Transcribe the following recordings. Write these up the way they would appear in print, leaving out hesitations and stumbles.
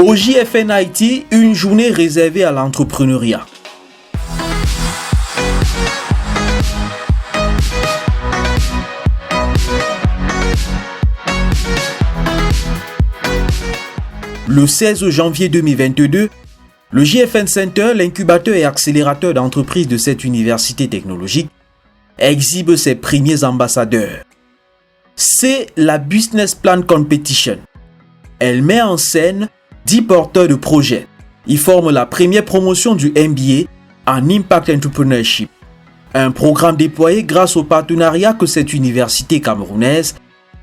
Au JFN Haïti, une journée réservée à l'entrepreneuriat. Le 16 janvier 2022, le JFN Center, l'incubateur et accélérateur d'entreprises de cette université technologique, exhibe ses premiers ambassadeurs. C'est la Business Plan Competition. Elle met en scène 10 porteurs de projets. Ils forment la première promotion du MBA en Impact Entrepreneurship, un programme déployé grâce au partenariat que cette université camerounaise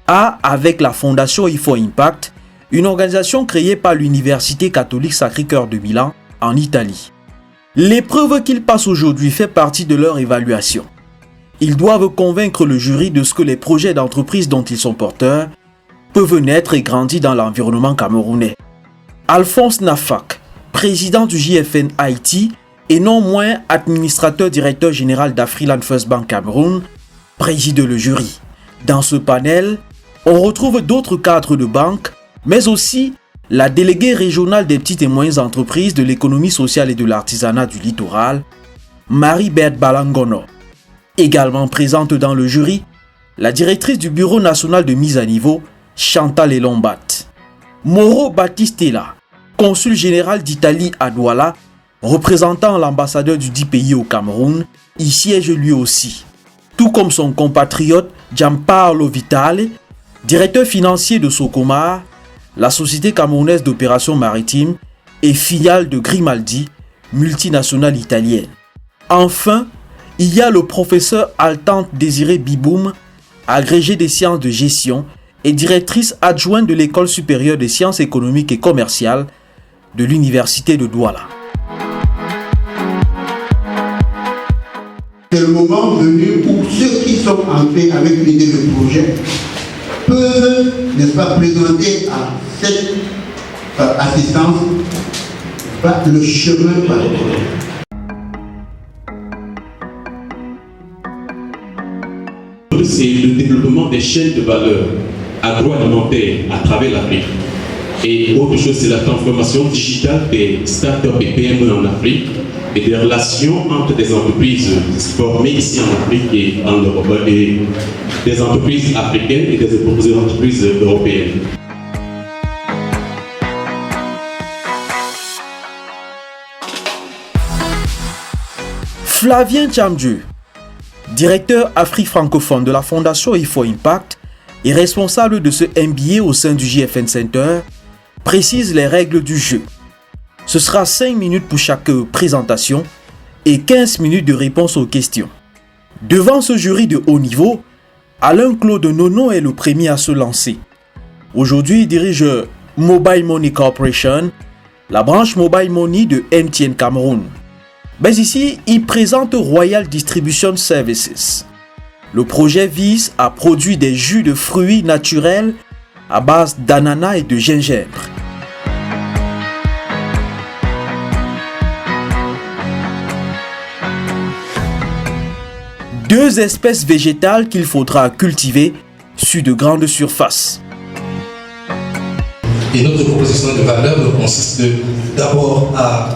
a avec la Fondation IFO Impact, une organisation créée par l'Université catholique Sacré-Cœur de Milan en Italie. L'épreuve qu'ils passent aujourd'hui fait partie de leur évaluation. Ils doivent convaincre le jury de ce que les projets d'entreprise dont ils sont porteurs peuvent naître et grandir dans l'environnement camerounais. Alphonse Nafak, président du JFN Haïti et non moins administrateur directeur général d'Afriland First Bank Cameroun, préside le jury. Dans ce panel, on retrouve d'autres cadres de banque, mais aussi la déléguée régionale des petites et moyennes entreprises de l'économie sociale et de l'artisanat du littoral, Marie-Berthe Balangono. Également présente dans le jury, la directrice du Bureau national de mise à niveau, Chantal Elombat. Mauro Battistella, consul général d'Italie à Douala, représentant l'ambassadeur du dit pays au Cameroun, y siège lui aussi. Tout comme son compatriote Gianpaolo Vitale, directeur financier de Socomar, la société camerounaise d'opération maritime et filiale de Grimaldi, multinationale italienne. Enfin, il y a le professeur Altante Désiré Biboum, agrégé des sciences de gestion et directrice adjointe de l'École supérieure des sciences économiques et commerciales de l'Université de Douala. C'est le moment venu où ceux qui sont entrés avec l'idée de projet peuvent, n'est-ce pas, présenter à cette assistance le chemin parcouru. C'est le développement des chaînes de valeur agroalimentaires à travers l'Afrique. Et autre chose, c'est la transformation digitale des startups et PME en Afrique et des relations entre des entreprises formées ici en Afrique et en Europe, et des entreprises africaines et des entreprises européennes. Flavien Tchamdieu, directeur Afrique francophone de la Fondation IFO Impact et responsable de ce MBA au sein du JFN Center, précise les règles du jeu. Ce sera 5 minutes pour chaque présentation et 15 minutes de réponse aux questions. Devant ce jury de haut niveau, Alain-Claude Nono est le premier à se lancer. Aujourd'hui, il dirige Mobile Money Corporation, la branche Mobile Money de MTN Cameroun. Mais ici, il présente Royal Distribution Services. Le projet vise à produire des jus de fruits naturels à base d'ananas et de gingembre. Deux espèces végétales qu'il faudra cultiver sur de grandes surfaces. Et notre proposition de valeur consiste d'abord à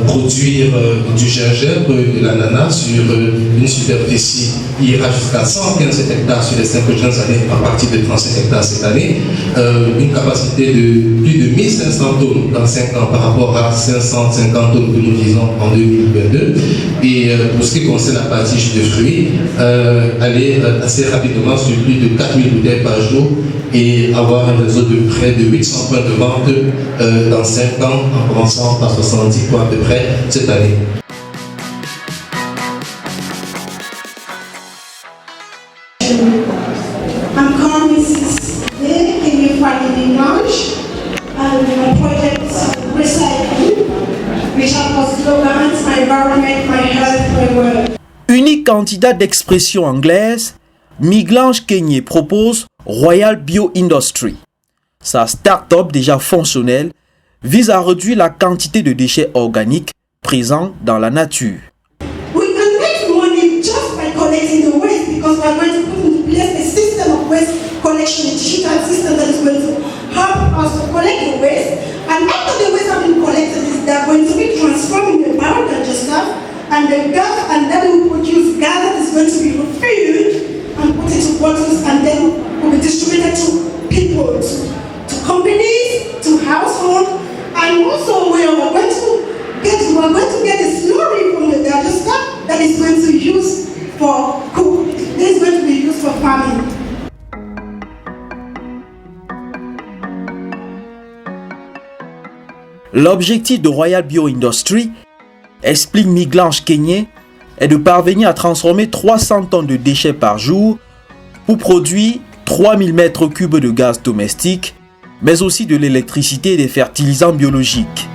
produire du gingembre, de l'ananas sur une superficie qui ira jusqu'à 115 hectares sur les 5 prochaines années, à partir de 35 hectares cette année, une capacité de plus de 1500 tonnes dans 5 ans par rapport à 550 tonnes que nous disons en 2022. Et pour ce qui concerne la partie jus de fruits, aller assez rapidement sur plus de 4000 bouteilles par jour et avoir un réseau de près de 800 points de vente dans 5 ans, en commençant par 70 points à peu près cette année. I'm calling Mrs. Lynn, can you find me lunch? My project is recycling, which helps organize my environment, my health, my work. Unique candidat d'expression anglaise, Miglange Kenyé propose Royal Bio Industry. Sa start-up déjà fonctionnelle vise à réduire la quantité de déchets organiques présents dans la nature. We can make money just by collecting the waste because we are going to put in place a system of waste collection, a digital system that is going to help us to collect the waste and And after the waste have been collected, they are going to be transformed in the biodigester, and the gas, and then we produce gas that is going to be refilled and put into bottles, and then will be distributed to people, to companies, to households, and also we are going to get a slurry from the digester that is going to use for cook. This is going to be used for farming. L'objectif de Royal Bio Industry, explique Miglange Kenyé, est de parvenir à transformer 300 tonnes de déchets par jour pour produire 3000 mètres cubes de gaz domestique, mais aussi de l'électricité et des fertilisants biologiques.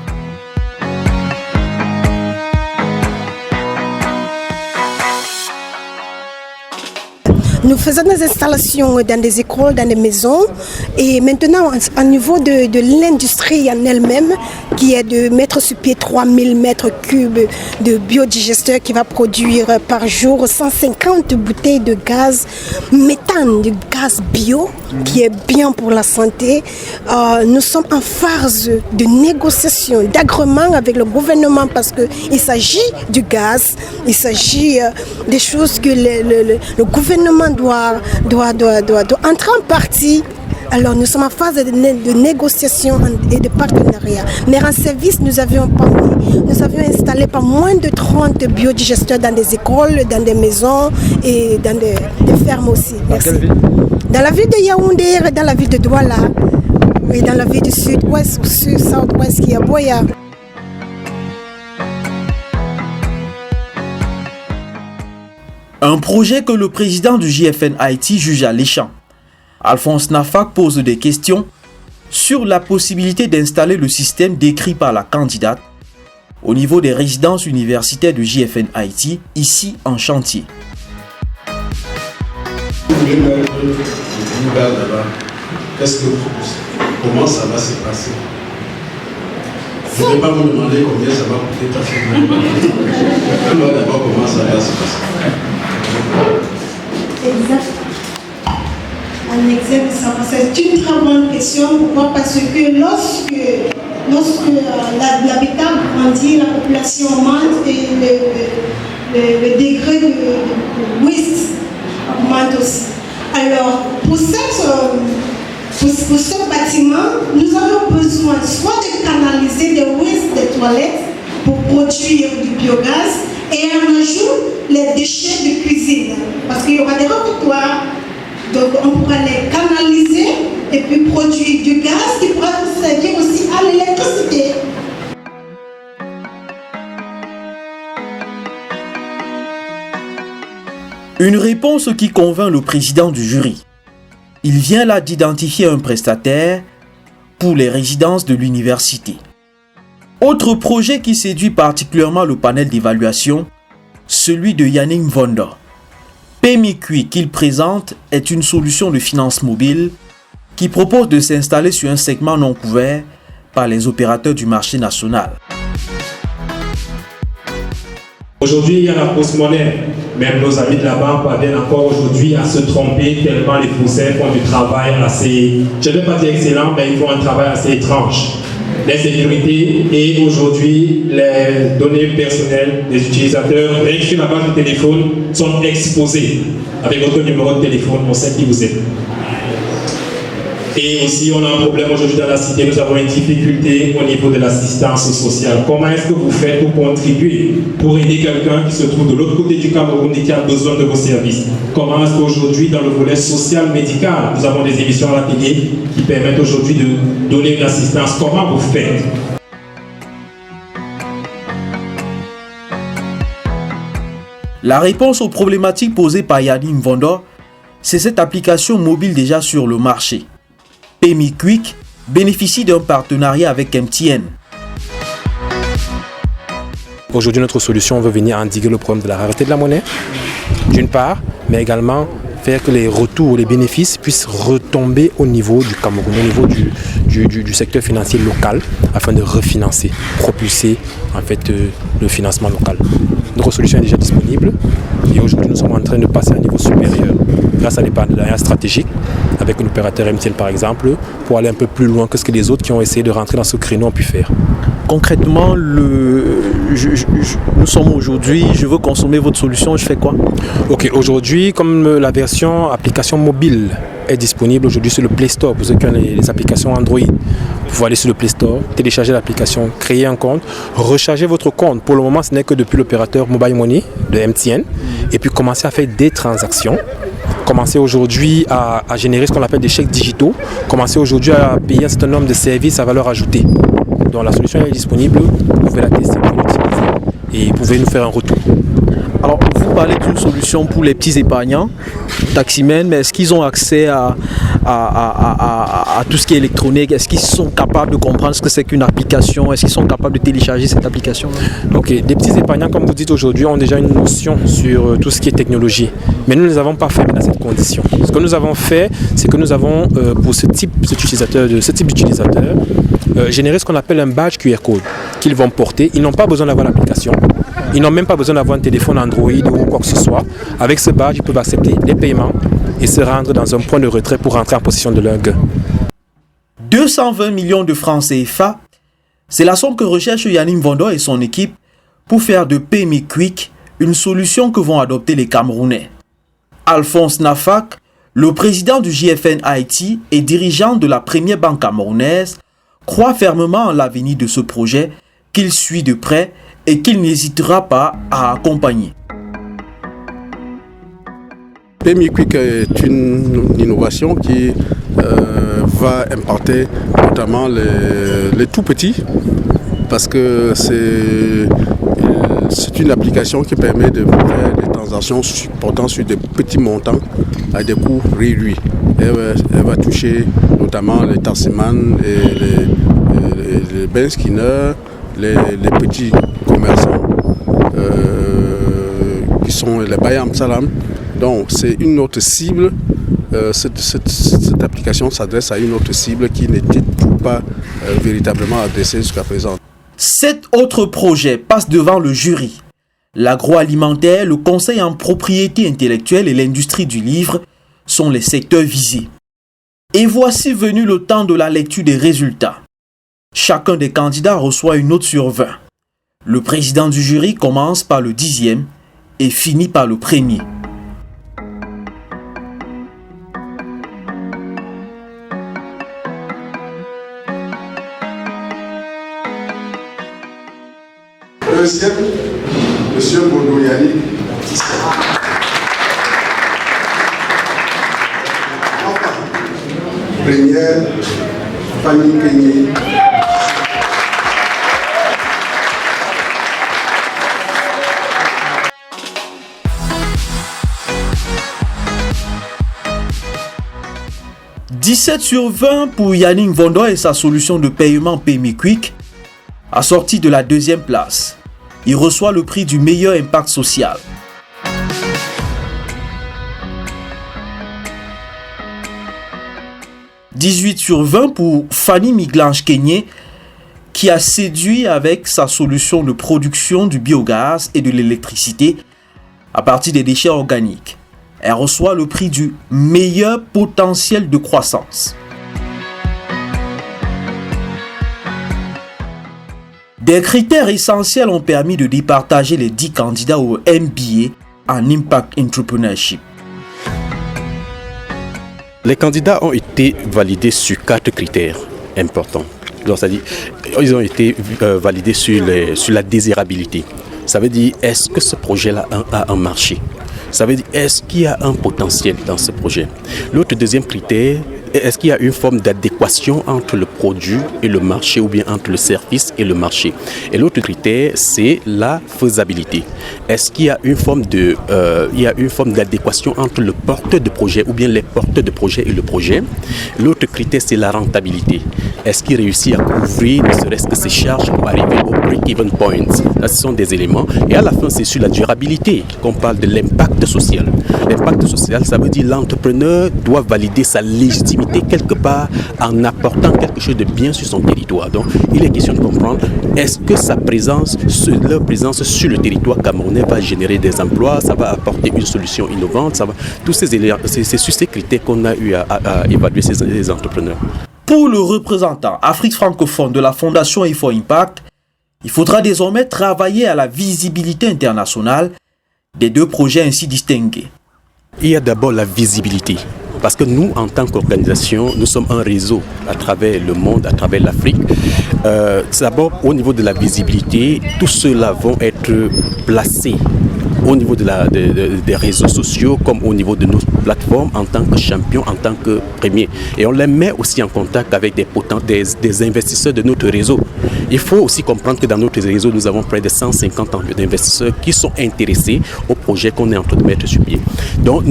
Nous faisons des installations dans des écoles, dans des maisons, et maintenant au niveau de l'industrie en elle-même, qui est de mettre sur pied 3000 mètres cubes de biodigesteur qui va produire par jour 150 bouteilles de gaz méthane, de gaz bio, qui est bien pour la santé. Nous sommes en phase de négociation, d'agrément avec le gouvernement parce qu'il s'agit du gaz, il s'agit des choses que le gouvernement doit entrer en partie. Alors nous sommes en phase de négociation et de partenariat. Mais en service, nous avions installé pas moins de 30 biodigesteurs dans des écoles, dans des maisons et dans des fermes aussi. Merci. Dans la ville de Yaoundé, dans la ville de Douala et dans la ville du sud-ouest, sud-ouest qui est à Boya. Un projet que le président du JFN Haïti juge alléchant. Alphonse Nafak pose des questions sur la possibilité d'installer le système décrit par la candidate au niveau des résidences universitaires de JFN Haïti, ici en chantier. Vous voulez mettre le gaz là-bas, comment ça va se passer? Je ne vais pas vous demander combien ça va coûter parce que on va d'abord comment ça va se passer. Exact. Un exemple, c'est une très bonne question. Pourquoi? Parce que lorsque l'habitat grandit, la population augmente et le degré de waste augmente aussi. Alors, pour ce bâtiment, nous avons besoin soit de canaliser des wastes des toilettes pour produire du biogaz et on ajoute les déchets de cuisine. Parce qu'il y aura des repotoirs, donc on pourra les canaliser et puis produire du gaz qui pourra servir aussi à l'électricité. Une réponse qui convainc le président du jury. Il vient là d'identifier un prestataire pour les résidences de l'université. Autre projet qui séduit particulièrement le panel d'évaluation, celui de Yannick Mvondo. PMIQUI qu'il présente est une solution de finance mobile qui propose de s'installer sur un segment non couvert par les opérateurs du marché national. Aujourd'hui, il y a la fausse monnaie. Même nos amis de la banque parviennent encore aujourd'hui à se tromper tellement les faussaires font du travail assez, je ne vais pas dire excellent, mais ils font un travail assez étrange. L'insécurité et aujourd'hui les données personnelles des utilisateurs, rien que sur la base du téléphone, sont exposées. Avec votre numéro de téléphone, on sait qui vous êtes. Et aussi, on a un problème aujourd'hui dans la cité, nous avons une difficulté au niveau de l'assistance sociale. Comment est-ce que vous faites pour contribuer, pour aider quelqu'un qui se trouve de l'autre côté du Cameroun et qui a besoin de vos services? Comment est-ce qu'aujourd'hui, dans le volet social-médical, nous avons des émissions à la télé qui permettent aujourd'hui de donner une assistance? Comment vous faites? La réponse aux problématiques posées par Yannick Mvondo, c'est cette application mobile déjà sur le marché. PMIQUI bénéficie d'un partenariat avec MTN. Aujourd'hui, notre solution veut venir endiguer le problème de la rareté de la monnaie, d'une part, mais également faire que les retours, les bénéfices puissent retomber au niveau du Cameroun, au niveau du secteur financier local, afin de refinancer, propulser en fait le financement local. Notre solution est déjà disponible et aujourd'hui nous sommes en train de passer à un niveau supérieur grâce à des partenariats stratégiques avec un opérateur MTN par exemple, pour aller un peu plus loin que ce que les autres qui ont essayé de rentrer dans ce créneau ont pu faire. Concrètement, nous sommes aujourd'hui, je veux consommer votre solution, je fais quoi? Ok, aujourd'hui, comme la version application mobile est disponible aujourd'hui sur le Play Store, pour ceux qui ont les applications Android, vous pouvez aller sur le Play Store, télécharger l'application, créer un compte, recharger votre compte. Pour le moment, ce n'est que depuis l'opérateur Mobile Money de MTN, et puis commencer à faire des transactions. Commencer aujourd'hui à générer ce qu'on appelle des chèques digitaux, commencer aujourd'hui à payer un certain nombre de services à valeur ajoutée. Donc la solution est disponible, vous pouvez la tester, vous pouvez l'utiliser et vous pouvez nous faire un retour. Alors, vous parlez d'une solution pour les petits épargnants, taximens, mais est-ce qu'ils ont accès à tout ce qui est électronique? Est-ce qu'ils sont capables de comprendre ce que c'est qu'une application? Est-ce qu'ils sont capables de télécharger cette application? Ok, les petits épargnants, comme vous dites aujourd'hui, ont déjà une notion sur tout ce qui est technologie. Mais nous ne les avons pas fait dans cette condition. Ce que nous avons fait, c'est que nous avons, pour ce type d'utilisateur, généré ce qu'on appelle un badge QR code qu'ils vont porter. Ils n'ont pas besoin d'avoir l'application. Ils n'ont même pas besoin d'avoir un téléphone Android ou quoi que ce soit. Avec ce badge, ils peuvent accepter les paiements et se rendre dans un point de retrait pour rentrer en possession de leur gain. 220 millions de francs CFA, c'est la somme que recherche Yannick Vondo et son équipe pour faire de PMI Quick une solution que vont adopter les Camerounais. Alphonse Nafak, le président du JFN Haïti et dirigeant de la première banque camerounaise, croit fermement en l'avenir de ce projet qu'il suit de près et qu'il n'hésitera pas à accompagner. PMI Quick est une innovation qui va impacter notamment les tout petits, parce que c'est une application qui permet de faire des transactions portant sur des petits montants à des coûts réduits. Elle va toucher notamment les taximans et les benz skinners, les petits commerçants qui sont les Bayam Salam. Donc c'est une autre cible. Cette application s'adresse à une autre cible qui n'était pas véritablement adressée jusqu'à présent. 7 autres projets passent devant le jury. L'agroalimentaire, le conseil en propriété intellectuelle et l'industrie du livre sont les secteurs visés. Et voici venu le temps de la lecture des résultats. Chacun des candidats reçoit une note sur 20. Le président du jury commence par le 10e et finit par le premier. Deuxième, M. Vondo Yannick. Première, Fanny Kenyé. « 17 sur 20 pour Yannick Vondo et sa solution de paiement PMI Quick, assorti de la 2e place. Il reçoit le prix du meilleur impact social. « 18 sur 20 pour Fanny Miglange Kenyé, qui a séduit avec sa solution de production du biogaz et de l'électricité à partir des déchets organiques. Elle reçoit le prix du meilleur potentiel de croissance. Des critères essentiels ont permis de départager les 10 candidats au MBA en Impact Entrepreneurship. Les candidats ont été validés sur 4 critères importants. Donc, c'est-à-dire, ils ont été validés sur la désirabilité. Ça veut dire, est-ce que ce projet-là a un marché? Ça veut dire, est-ce qu'il y a un potentiel dans ce projet? L'autre deuxième critère, est-ce qu'il y a une forme d'adéquation entre le produit et le marché, ou bien entre le service et le marché? Et l'autre critère, c'est la faisabilité. Est-ce qu'il y a une forme d'adéquation entre le porteur de projet, ou bien les porteurs de projet et le projet? L'autre critère, c'est la rentabilité. Est-ce qu'il réussit à couvrir ne serait-ce que ses charges pour arriver au break-even point? Là, ce sont des éléments. Et à la fin, c'est sur la durabilité qu'on parle de l'impact social. L'impact social, ça veut dire l'entrepreneur doit valider sa légitimité légitimité quelque part en apportant quelque chose de bien sur son territoire. Donc il est question de comprendre est-ce que leur présence sur le territoire camerounais va générer des emplois, ça va apporter une solution innovante, tous ces éléments, c'est sur ces critères qu'on a eu à évaluer ces entrepreneurs. Pour le représentant Afrique francophone de la Fondation IFO Impact, il faudra désormais travailler à la visibilité internationale des deux projets ainsi distingués. Il y a d'abord la visibilité. Parce que nous, en tant qu'organisation, nous sommes un réseau à travers le monde, à travers l'Afrique. D'abord, au niveau de la visibilité, tous ceux-là vont être placés au niveau des réseaux sociaux comme au niveau de nos plateformes en tant que champions, en tant que premiers. Et on les met aussi en contact avec des investisseurs de notre réseau. Il faut aussi comprendre que dans notre réseau, nous avons près de 150 investisseurs qui sont intéressés au projet qu'on est en train de mettre sur pied. Donc,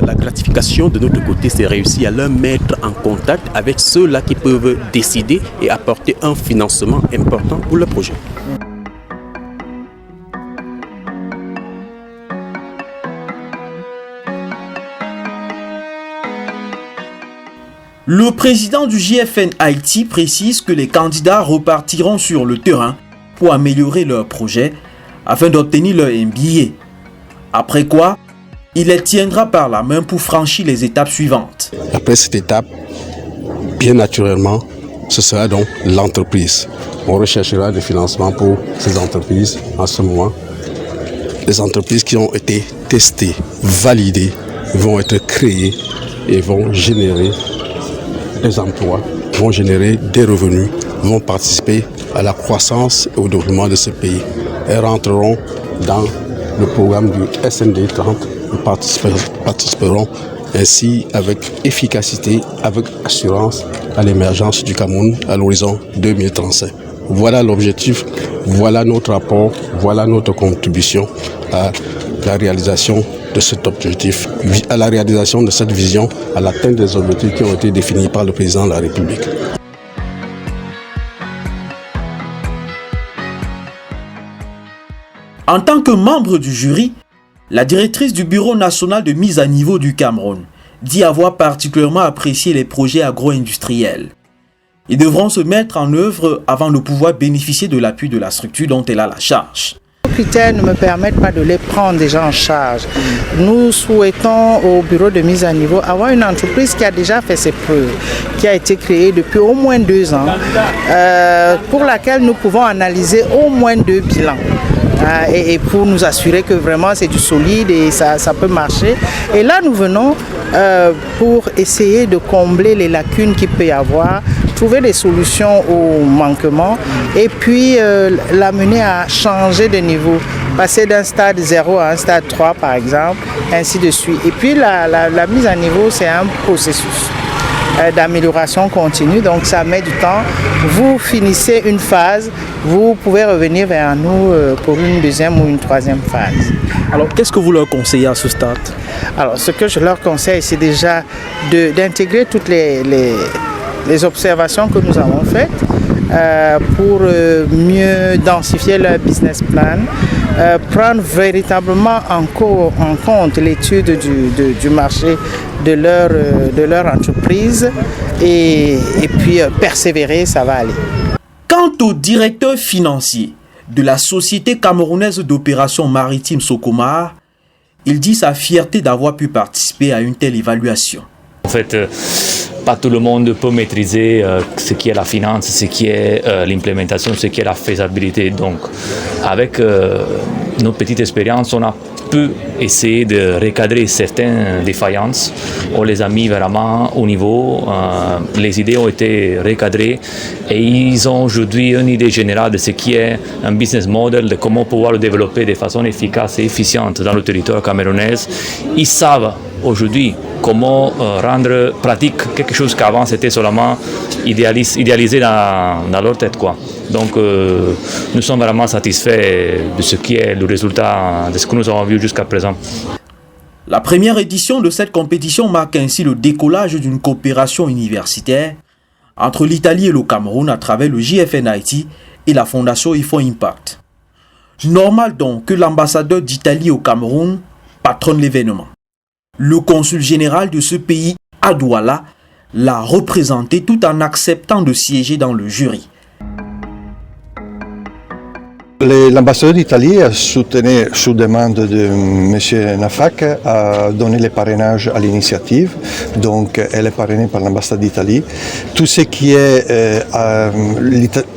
la gratification de notre côté, c'est réussir à leur mettre en contact avec ceux-là qui peuvent décider et apporter un financement important pour le projet. Le président du JFN Haïti précise que les candidats repartiront sur le terrain pour améliorer leur projet afin d'obtenir leur MBA. Après quoi, il les tiendra par la main pour franchir les étapes suivantes. Après cette étape, bien naturellement, ce sera donc l'entreprise. On recherchera des financements pour ces entreprises en ce moment. Les entreprises qui ont été testées, validées, vont être créées et vont générer des emplois, vont générer des revenus, vont participer à la croissance et au développement de ce pays. Elles rentreront dans le programme du SND 30 et participeront ainsi avec efficacité, avec assurance à l'émergence du Cameroun à l'horizon 2035. Voilà l'objectif, voilà notre rapport, voilà notre contribution à la réalisation de cet objectif, à la réalisation de cette vision, à l'atteinte des objectifs qui ont été définis par le président de la République. En tant que membre du jury, la directrice du Bureau national de mise à niveau du Cameroun dit avoir particulièrement apprécié les projets agro-industriels. Ils devront se mettre en œuvre avant de pouvoir bénéficier de l'appui de la structure dont elle a la charge. Les critères ne me permettent pas de les prendre déjà en charge. Nous souhaitons au bureau de mise à niveau avoir une entreprise qui a déjà fait ses preuves, qui a été créée depuis au moins 2 ans, pour laquelle nous pouvons analyser au moins 2 bilans. Et pour nous assurer que vraiment c'est du solide et ça peut marcher. Et là nous venons pour essayer de combler les lacunes qu'il peut y avoir, trouver des solutions aux manquements et puis l'amener à changer de niveau, passer d'un stade 0 à un stade 3 par exemple, ainsi de suite. Et puis la mise à niveau, c'est un processus d'amélioration continue, donc ça met du temps. Vous finissez une phase, vous pouvez revenir vers nous pour une deuxième ou une troisième phase. Alors qu'est-ce que vous leur conseillez à ce stade? Alors ce que je leur conseille, c'est déjà d'intégrer toutes les observations que nous avons faites pour mieux densifier leur business plan, prendre véritablement en compte l'étude du marché de leur entreprise et puis persévérer, ça va aller. Quant au directeur financier de la Société camerounaise d'opération maritime Socomar, il dit sa fierté d'avoir pu participer à une telle évaluation. En fait, pas tout le monde peut maîtriser ce qui est la finance, ce qui est l'implémentation, ce qui est la faisabilité. Donc, avec notre petite expérience, on a pu essayer de recadrer certaines défaillances. On les a mis vraiment au niveau. Les idées ont été recadrées et ils ont aujourd'hui une idée générale de ce qui est un business model, de comment pouvoir le développer de façon efficace et efficiente dans le territoire camerounais. Ils savent aujourd'hui comment rendre pratique quelque chose qu'avant c'était seulement idéalisé dans leur tête, quoi. Donc nous sommes vraiment satisfaits de ce qui est le résultat de ce que nous avons vu jusqu'à présent. La première édition de cette compétition marque ainsi le décollage d'une coopération universitaire entre l'Italie et le Cameroun à travers le JFN Haïti et la Fondation IFO Impact. Normal donc que l'ambassadeur d'Italie au Cameroun patronne l'événement. Le consul général de ce pays, à Douala, l'a représenté tout en acceptant de siéger dans le jury. L'ambassadeur d'Italie a soutenu, sous demande de M. Nafak, a donné le parrainage à l'initiative. Donc, elle est parrainée par l'ambassade d'Italie. Tout ce qui est...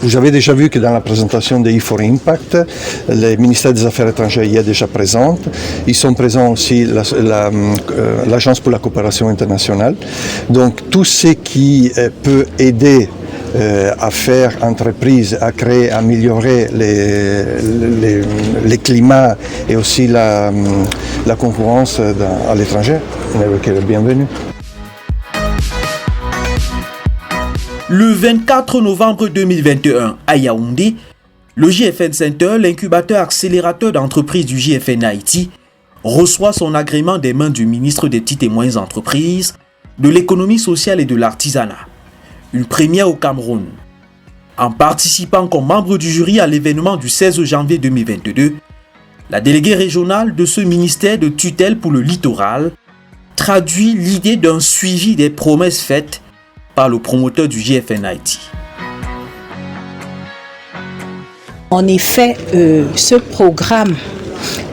vous avez déjà vu que dans la présentation de E4Impact, le ministère des Affaires étrangères y est déjà présent. Ils sont présents aussi l'Agence pour la coopération internationale. Donc, tout ce qui peut aider à faire entreprise, à créer, à améliorer les climats et aussi la concurrence à l'étranger. Bienvenue. Le 24 novembre 2021, à Yaoundé, le JFN Center, l'incubateur accélérateur d'entreprises du JFN Haïti, reçoit son agrément des mains du ministre des Petites et Moyennes Entreprises, de l'économie sociale et de l'artisanat. Une première au Cameroun. En participant comme membre du jury à l'événement du 16 janvier 2022, la déléguée régionale de ce ministère de tutelle pour le littoral traduit l'idée d'un suivi des promesses faites par le promoteur du JFN Haïti. En effet, ce programme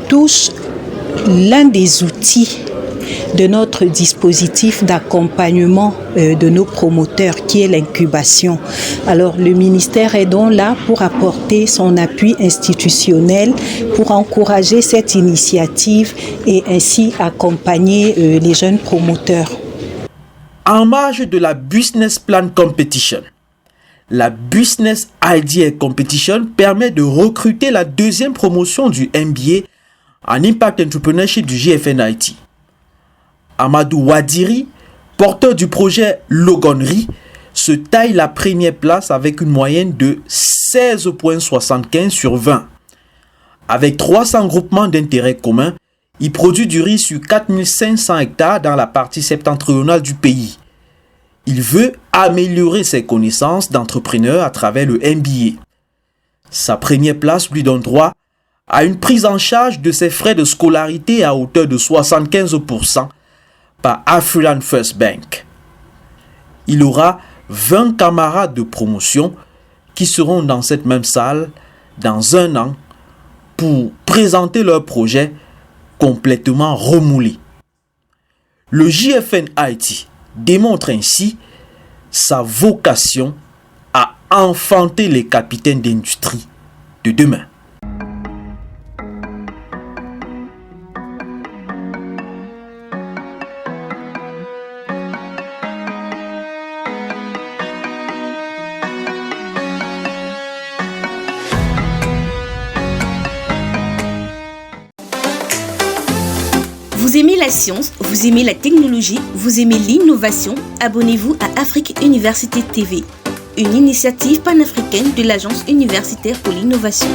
touche l'un des outils de notre dispositif d'accompagnement de nos promoteurs qui est l'incubation. Alors le ministère est donc là pour apporter son appui institutionnel pour encourager cette initiative et ainsi accompagner les jeunes promoteurs. En marge de la Business Plan Competition, la Business Idea Competition permet de recruter la deuxième promotion du MBA en Impact Entrepreneurship du JFN Haïti. Amadou Wadiri, porteur du projet Logonnerie, se taille la première place avec une moyenne de 16,75 sur 20. Avec 300 groupements d'intérêts communs, il produit du riz sur 4500 hectares dans la partie septentrionale du pays. Il veut améliorer ses connaissances d'entrepreneur à travers le MBA. Sa première place lui donne droit à une prise en charge de ses frais de scolarité à hauteur de 75% par African First Bank. Il aura 20 camarades de promotion qui seront dans cette même salle dans un an pour présenter leur projet complètement remoulé. Le JFN Haïti démontre ainsi sa vocation à enfanter les capitaines d'industrie de demain. Vous aimez la science, vous aimez la technologie, vous aimez l'innovation, abonnez-vous à Afrique Université TV, une initiative panafricaine de l'Agence universitaire pour l'innovation.